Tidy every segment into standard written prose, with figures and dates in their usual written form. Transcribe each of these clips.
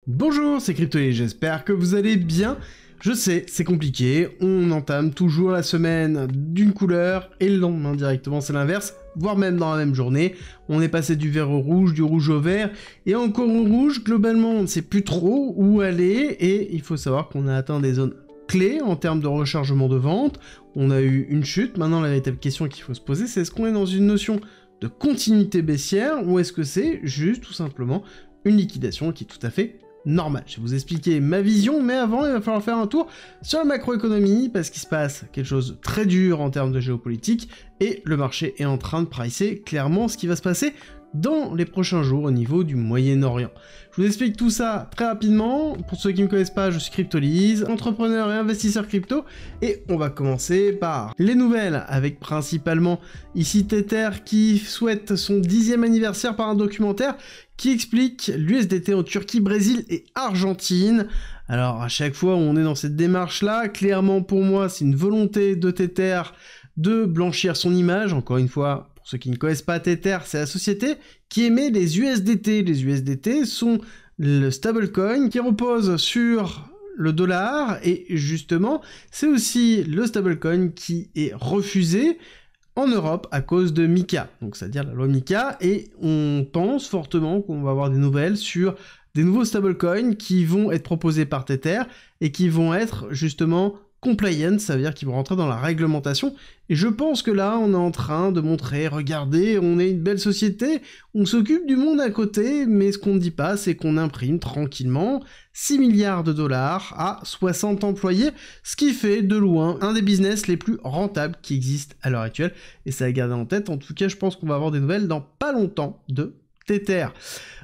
Bonjour, c'est Cryptoly, j'espère que vous allez bien. Je sais, c'est compliqué, on entame toujours la semaine d'une couleur, et le lendemain directement c'est l'inverse, voire même dans la même journée. On est passé du vert au rouge, du rouge au vert, et encore au rouge, globalement on ne sait plus trop où aller, et il faut savoir qu'on a atteint des zones clés en termes de rechargement de vente. On a eu une chute, maintenant la véritable question qu'il faut se poser, c'est est-ce qu'on est dans une notion de continuité baissière, ou est-ce que c'est juste tout simplement une liquidation qui est tout à fait normal. Je vais vous expliquer ma vision, mais avant, il va falloir faire un tour sur la macroéconomie, parce qu'il se passe quelque chose de très dur en termes de géopolitique, et le marché est en train de pricer clairement ce qui va se passer dans les prochains jours au niveau du Moyen-Orient. Je vous explique tout ça très rapidement. Pour ceux qui ne me connaissent pas, je suis Cryptoly, entrepreneur et investisseur crypto, et on va commencer par les nouvelles, avec principalement ici Tether qui souhaite son 10e anniversaire par un documentaire qui explique l'USDT en Turquie, Brésil et Argentine. Alors à chaque fois où on est dans cette démarche-là, clairement pour moi c'est une volonté de Tether de blanchir son image. Encore une fois, pour ceux qui ne connaissent pas Tether, c'est la société qui émet les USDT. Les USDT sont le stablecoin qui repose sur le dollar, et justement c'est aussi le stablecoin qui est refusé en Europe à cause de MiCA, donc c'est-à-dire la loi MiCA, et on pense fortement qu'on va avoir des nouvelles sur des nouveaux stablecoins qui vont être proposés par Tether et qui vont être justement compliant, ça veut dire qu'ils vont rentrer dans la réglementation, et je pense que là on est en train de montrer, regardez, on est une belle société, on s'occupe du monde à côté, mais ce qu'on ne dit pas c'est qu'on imprime tranquillement 6 milliards de dollars à 60 employés, ce qui fait de loin un des business les plus rentables qui existent à l'heure actuelle, et ça à garder en tête. En tout cas je pense qu'on va avoir des nouvelles dans pas longtemps de Tether.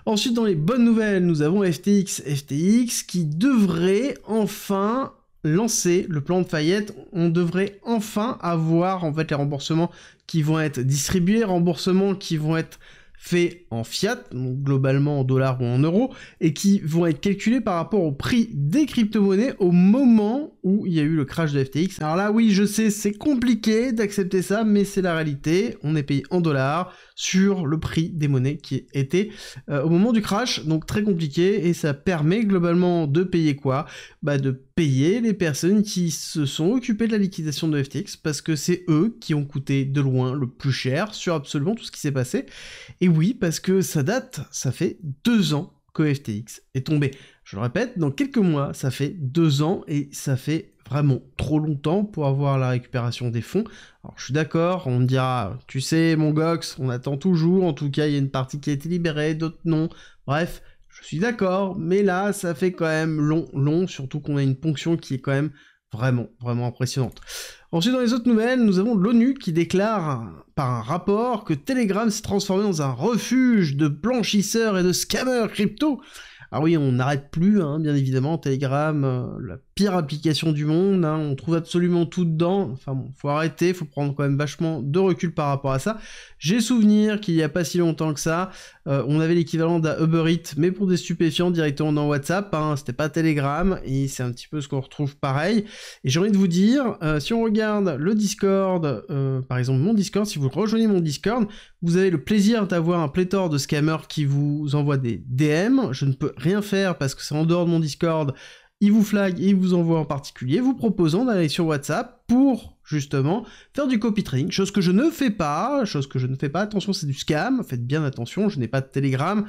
Ensuite dans les bonnes nouvelles, nous avons FTX qui devrait enfin lancer le plan de faillite. On devrait enfin avoir en fait les remboursements qui vont être distribués, remboursements qui vont être faits en fiat, donc globalement en dollars ou en euros, et qui vont être calculés par rapport au prix des crypto-monnaies au moment où il y a eu le crash de FTX. Alors là oui, je sais, c'est compliqué d'accepter ça, mais c'est la réalité, on est payé en dollars sur le prix des monnaies qui était au moment du crash, donc très compliqué, et ça permet globalement de payer quoi ? Bah de payer les personnes qui se sont occupées de la liquidation de FTX, parce que c'est eux qui ont coûté de loin le plus cher sur absolument tout ce qui s'est passé. Et oui, parce que ça fait 2 ans que FTX est tombé. Je le répète, dans quelques mois, ça fait 2 ans, et ça fait vraiment trop longtemps pour avoir la récupération des fonds. Alors je suis d'accord, on me dira, tu sais mon gox, on attend toujours, en tout cas il y a une partie qui a été libérée, d'autres non, bref, je suis d'accord, mais là ça fait quand même long, surtout qu'on a une ponction qui est quand même vraiment impressionnante. Ensuite dans les autres nouvelles, nous avons l'ONU qui déclare par un rapport que Telegram s'est transformé dans un refuge de blanchisseurs et de scammers crypto. Ah oui, on n'arrête plus, hein, bien évidemment, Telegram, la pire application du monde, hein, on trouve absolument tout dedans, enfin bon, faut arrêter, faut prendre quand même vachement de recul par rapport à ça. J'ai souvenir qu'il y a pas si longtemps que ça, on avait l'équivalent d'un Uber Eats, mais pour des stupéfiants directement dans WhatsApp, hein, c'était pas Telegram, et c'est un petit peu ce qu'on retrouve pareil. Et j'ai envie de vous dire, si on regarde le Discord, par exemple mon Discord, si vous rejoignez mon Discord, vous avez le plaisir d'avoir un pléthore de scammers qui vous envoient des DM, je ne peux rien faire parce que c'est en dehors de mon Discord, ils vous flaguent et ils vous envoient en particulier, vous proposant d'aller sur WhatsApp pour justement faire du copy trading, chose que je ne fais pas, attention c'est du scam, faites bien attention, je n'ai pas de Telegram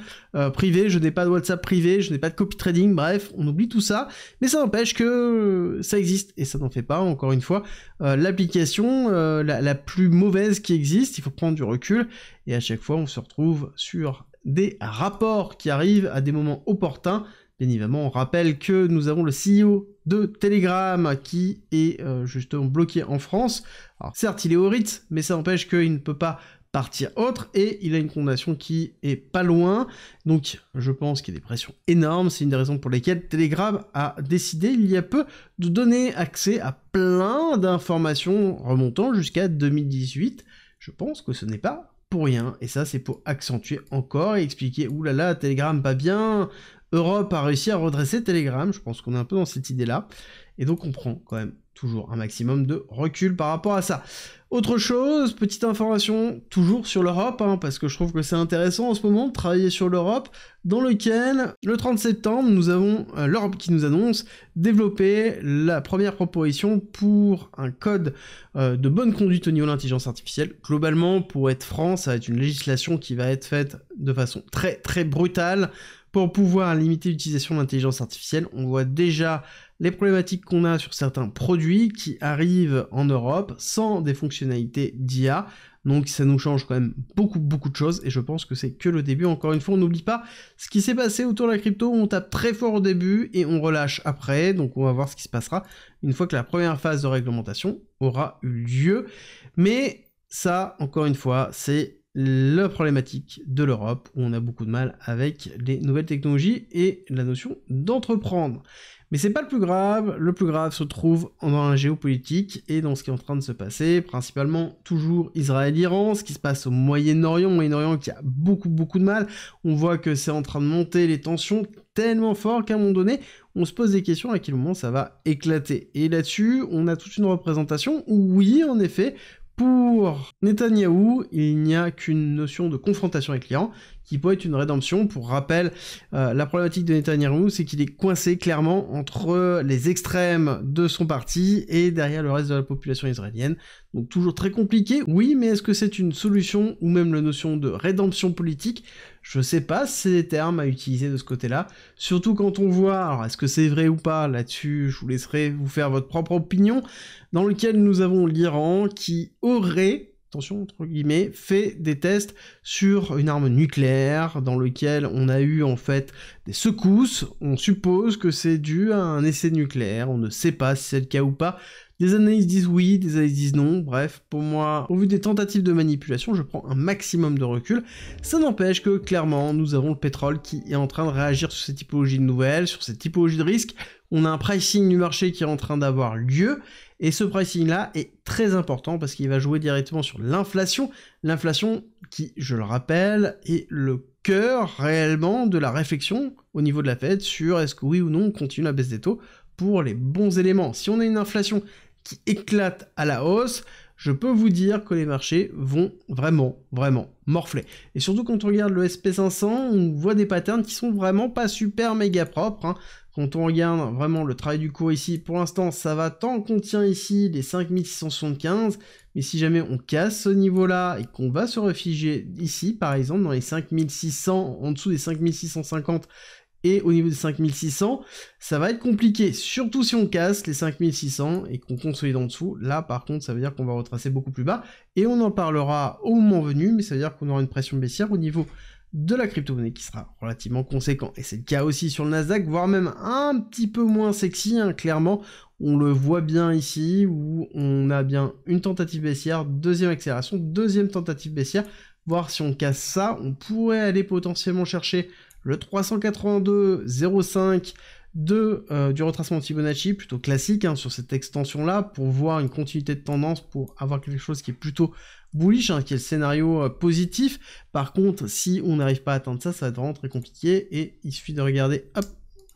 privé, je n'ai pas de WhatsApp privé, je n'ai pas de copy trading, bref, on oublie tout ça, mais ça n'empêche que ça existe, et ça n'en fait pas, encore une fois, l'application la plus mauvaise qui existe, il faut prendre du recul, et à chaque fois on se retrouve sur des rapports qui arrivent à des moments opportuns. Bien évidemment, on rappelle que nous avons le CEO de Telegram qui est justement bloqué en France. Alors certes, il est au RIT, mais ça n'empêche qu'il ne peut pas partir autre, et il a une condamnation qui est pas loin, donc je pense qu'il y a des pressions énormes. C'est une des raisons pour lesquelles Telegram a décidé il y a peu de donner accès à plein d'informations remontant jusqu'à 2018. Je pense que ce n'est pas pour rien, et ça c'est pour accentuer encore et expliquer, oulala, Telegram pas bien, Europe a réussi à redresser Telegram, je pense qu'on est un peu dans cette idée-là, et donc on prend quand même toujours un maximum de recul par rapport à ça. Autre chose, petite information, toujours sur l'Europe, parce que je trouve que c'est intéressant en ce moment de travailler sur l'Europe, dans lequel, le 30 septembre, nous avons l'Europe qui nous annonce développer la première proposition pour un code de bonne conduite au niveau de l'intelligence artificielle. Globalement, pour être franc, ça va être une législation qui va être faite de façon très très brutale pour pouvoir limiter l'utilisation de l'intelligence artificielle. On voit déjà les problématiques qu'on a sur certains produits qui arrivent en Europe sans des fonctionnalités d'IA, donc ça nous change quand même beaucoup de choses, et je pense que c'est que le début. Encore une fois, on n'oublie pas ce qui s'est passé autour de la crypto, on tape très fort au début et on relâche après, donc on va voir ce qui se passera une fois que la première phase de réglementation aura eu lieu, mais ça, encore une fois, c'est la problématique de l'Europe, où on a beaucoup de mal avec les nouvelles technologies et la notion d'entreprendre. Mais c'est pas le plus grave se trouve dans la géopolitique et dans ce qui est en train de se passer, principalement toujours Israël-Iran, ce qui se passe au Moyen-Orient qui a beaucoup de mal. On voit que c'est en train de monter les tensions tellement fort qu'à un moment donné, on se pose des questions à quel moment ça va éclater. Et là-dessus, on a toute une représentation où oui, en effet, pour Netanyahou, il n'y a qu'une notion de confrontation avec l'Iran qui peut être une rédemption. Pour rappel, la problématique de Netanyahou, c'est qu'il est coincé clairement entre les extrêmes de son parti et derrière le reste de la population israélienne. Donc toujours très compliqué. Oui, mais est-ce que c'est une solution ou même la notion de rédemption politique? Je sais pas si c'est des termes à utiliser de ce côté-là. Surtout quand on voit, alors est-ce que c'est vrai ou pas, là-dessus je vous laisserai vous faire votre propre opinion, dans lequel nous avons l'Iran qui aurait, attention entre guillemets, fait des tests sur une arme nucléaire, dans lequel on a eu en fait des secousses. On suppose que c'est dû à un essai nucléaire, on ne sait pas si c'est le cas ou pas. Des analystes disent oui, des analystes disent non, bref, pour moi, au vu des tentatives de manipulation, je prends un maximum de recul. Ça n'empêche que, clairement, nous avons le pétrole qui est en train de réagir sur ces typologies de nouvelles, sur ces typologies de risques. On a un pricing du marché qui est en train d'avoir lieu, et ce pricing-là est très important parce qu'il va jouer directement sur l'inflation. L'inflation qui, je le rappelle, est le cœur réellement de la réflexion au niveau de la Fed sur est-ce que oui ou non on continue la baisse des taux pour les bons éléments. Si on a une inflation qui éclate à la hausse, je peux vous dire que les marchés vont vraiment morfler. Et surtout quand on regarde le SP500, on voit des patterns qui sont vraiment pas super méga propres. Quand on regarde vraiment le travail du cours ici, pour l'instant ça va tant qu'on tient ici les 5675, mais si jamais on casse ce niveau-là et qu'on va se réfugier ici, par exemple, dans les 5600, en dessous des 5650, et au niveau des 5600, ça va être compliqué, surtout si on casse les 5600 et qu'on consolide en dessous. Là, par contre, ça veut dire qu'on va retracer beaucoup plus bas, et on en parlera au moment venu, mais ça veut dire qu'on aura une pression baissière au niveau de la crypto-monnaie qui sera relativement conséquent. Et c'est le cas aussi sur le Nasdaq, voire même un petit peu moins sexy, clairement. On le voit bien ici, où on a bien une tentative baissière, deuxième accélération, deuxième tentative baissière. Voir si on casse ça, on pourrait aller potentiellement chercher le 382,05 du retracement de Fibonacci, plutôt classique sur cette extension-là, pour voir une continuité de tendance, pour avoir quelque chose qui est plutôt bullish, qui est le scénario positif. Par contre, si on n'arrive pas à atteindre ça, ça va être vraiment très compliqué, et il suffit de regarder, hop,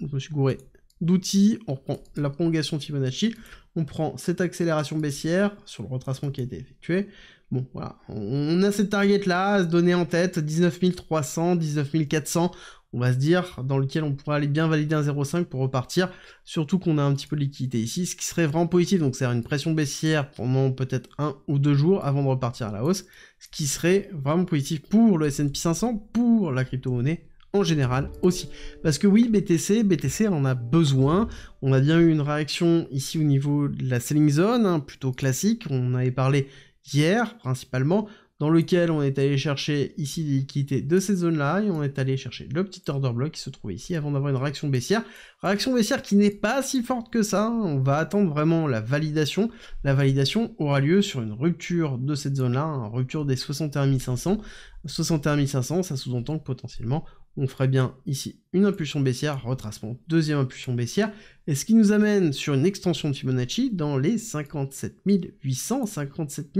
je me suis gouré d'outils, on reprend la prolongation de Fibonacci, on prend cette accélération baissière sur le retracement qui a été effectué. Bon, voilà, on a cette target-là à se donner en tête, 19 300, 19 400, on va se dire, dans lequel on pourrait aller bien valider un 0,5 pour repartir, surtout qu'on a un petit peu de liquidité ici, ce qui serait vraiment positif, donc c'est une pression baissière pendant peut-être 1 ou 2 jours avant de repartir à la hausse, ce qui serait vraiment positif pour le S&P 500, pour la crypto-monnaie en général aussi. Parce que oui, BTC en a besoin, on a bien eu une réaction ici au niveau de la selling zone, plutôt classique, on avait parlé hier principalement, dans lequel on est allé chercher ici des liquidités de cette zone-là, et on est allé chercher le petit order block qui se trouve ici avant d'avoir une réaction baissière qui n'est pas si forte que ça, on va attendre vraiment la validation. La validation aura lieu sur une rupture de cette zone-là, une rupture des 61 500. 61 500, ça sous-entend que potentiellement on ferait bien ici une impulsion baissière, retracement, deuxième impulsion baissière, et ce qui nous amène sur une extension de Fibonacci dans les 57 800, 57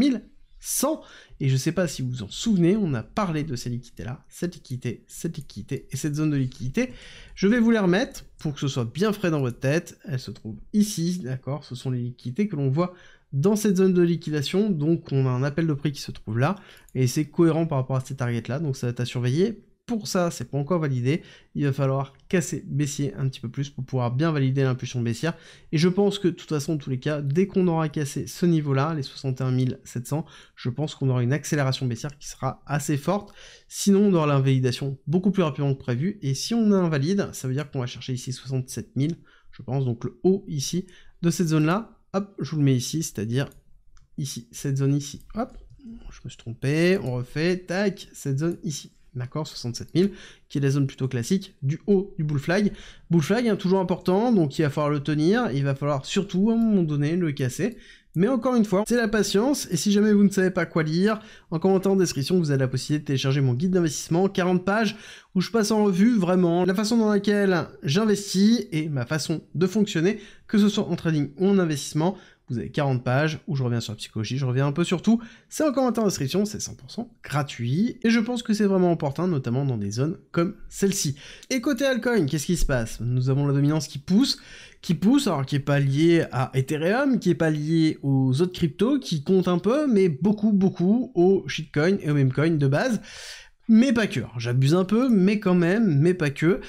100, et je sais pas si vous vous en souvenez, on a parlé de ces liquidités-là, cette liquidité et cette zone de liquidité. Je vais vous les remettre pour que ce soit bien frais dans votre tête. Elles se trouvent ici, d'accord? Ce sont les liquidités que l'on voit dans cette zone de liquidation, donc on a un appel de prix qui se trouve là, et c'est cohérent par rapport à ces targets-là, donc ça va être à surveiller. Pour ça, c'est pas encore validé, il va falloir casser baissier un petit peu plus pour pouvoir bien valider l'impulsion baissière, et je pense que de toute façon, dans tous les cas, dès qu'on aura cassé ce niveau-là, les 61 700, je pense qu'on aura une accélération baissière qui sera assez forte, sinon on aura l'invalidation beaucoup plus rapidement que prévu, et si on invalide, ça veut dire qu'on va chercher ici 67 000, je pense, donc le haut ici de cette zone-là, hop, je vous le mets ici, c'est-à-dire ici, cette zone ici, hop, je me suis trompé, on refait, tac, cette zone ici. D'accord, 67 000, qui est la zone plutôt classique du haut du bull flag. Bull flag, hein, toujours important, donc il va falloir le tenir, il va falloir surtout, à un moment donné, le casser. Mais encore une fois, c'est la patience, et si jamais vous ne savez pas quoi lire, en commentaire en description, vous avez la possibilité de télécharger mon guide d'investissement, 40 pages, où je passe en revue vraiment la façon dans laquelle j'investis et ma façon de fonctionner, que ce soit en trading ou en investissement. Vous avez 40 pages où je reviens sur la psychologie, je reviens un peu sur tout. C'est en commentaire en description, c'est 100% gratuit. Et je pense que c'est vraiment opportun, notamment dans des zones comme celle-ci. Et côté altcoin, qu'est-ce qui se passe? Nous avons la dominance qui pousse, alors qui n'est pas liée à Ethereum, qui n'est pas liée aux autres cryptos, qui compte un peu, mais beaucoup aux shitcoins et aux memecoins de base. Mais pas que, j'abuse un peu, mais quand même, mais pas que.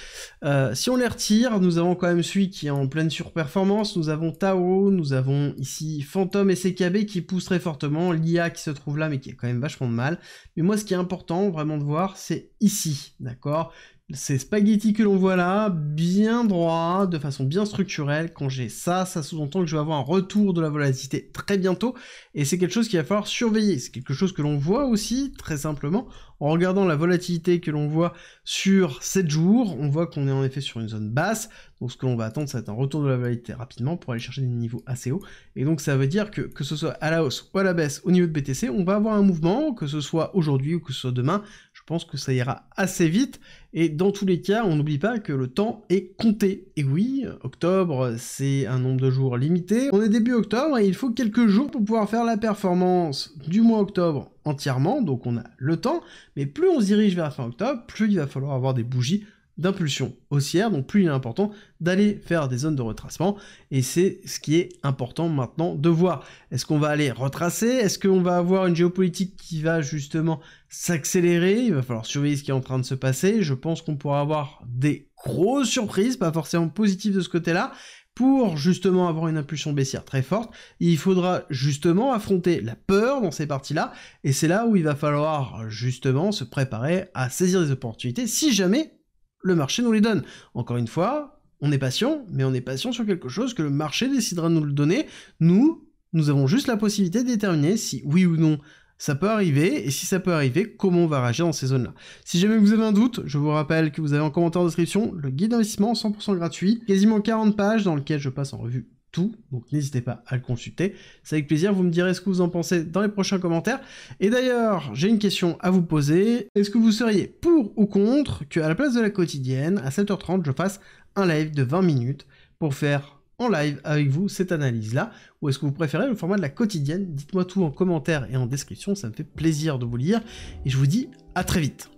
Si on les retire, nous avons quand même celui qui est en pleine surperformance, nous avons Tao, nous avons ici Phantom et CKB qui poussent très fortement, l'IA qui se trouve là mais qui a quand même vachement de mal. Mais moi ce qui est important vraiment de voir, c'est ici, d'accord? Ces spaghettis que l'on voit là, bien droit, de façon bien structurelle, quand j'ai ça, ça sous-entend que je vais avoir un retour de la volatilité très bientôt, et c'est quelque chose qu'il va falloir surveiller. C'est quelque chose que l'on voit aussi, très simplement, en regardant la volatilité que l'on voit sur 7 jours, on voit qu'on est en effet sur une zone basse, donc ce que l'on va attendre, ça va être un retour de la volatilité rapidement pour aller chercher des niveaux assez hauts, et donc ça veut dire que ce soit à la hausse ou à la baisse au niveau de BTC, on va avoir un mouvement, que ce soit aujourd'hui ou que ce soit demain, je pense que ça ira assez vite, et dans tous les cas, on n'oublie pas que le temps est compté. Et oui, octobre, c'est un nombre de jours limité. On est début octobre et il faut quelques jours pour pouvoir faire la performance du mois octobre entièrement, donc on a le temps, mais plus on se dirige vers la fin octobre, plus il va falloir avoir des bougies d'impulsion haussière, donc plus il est important d'aller faire des zones de retracement, et c'est ce qui est important maintenant de voir. Est-ce qu'on va aller retracer? Est-ce qu'on va avoir une géopolitique qui va justement s'accélérer? Il va falloir surveiller ce qui est en train de se passer. Je pense qu'on pourra avoir des grosses surprises, pas forcément positives de ce côté-là, pour justement avoir une impulsion baissière très forte. Il faudra justement affronter la peur dans ces parties-là, et c'est là où il va falloir justement se préparer à saisir des opportunités si jamais le marché nous les donne. Encore une fois, on est patient, mais on est patient sur quelque chose que le marché décidera de nous le donner. Nous avons juste la possibilité de déterminer si oui ou non ça peut arriver, et si ça peut arriver, comment on va réagir dans ces zones-là. Si jamais vous avez un doute, je vous rappelle que vous avez en commentaire en description le guide d'investissement 100% gratuit, quasiment 40 pages dans lequel je passe en revue tout, donc n'hésitez pas à le consulter, c'est avec plaisir, vous me direz ce que vous en pensez dans les prochains commentaires, et d'ailleurs, j'ai une question à vous poser, est-ce que vous seriez pour ou contre qu'à la place de la quotidienne, à 7h30, je fasse un live de 20 minutes pour faire en live avec vous cette analyse-là, ou est-ce que vous préférez le format de la quotidienne? Dites-moi tout en commentaire et en description, ça me fait plaisir de vous lire, et je vous dis à très vite.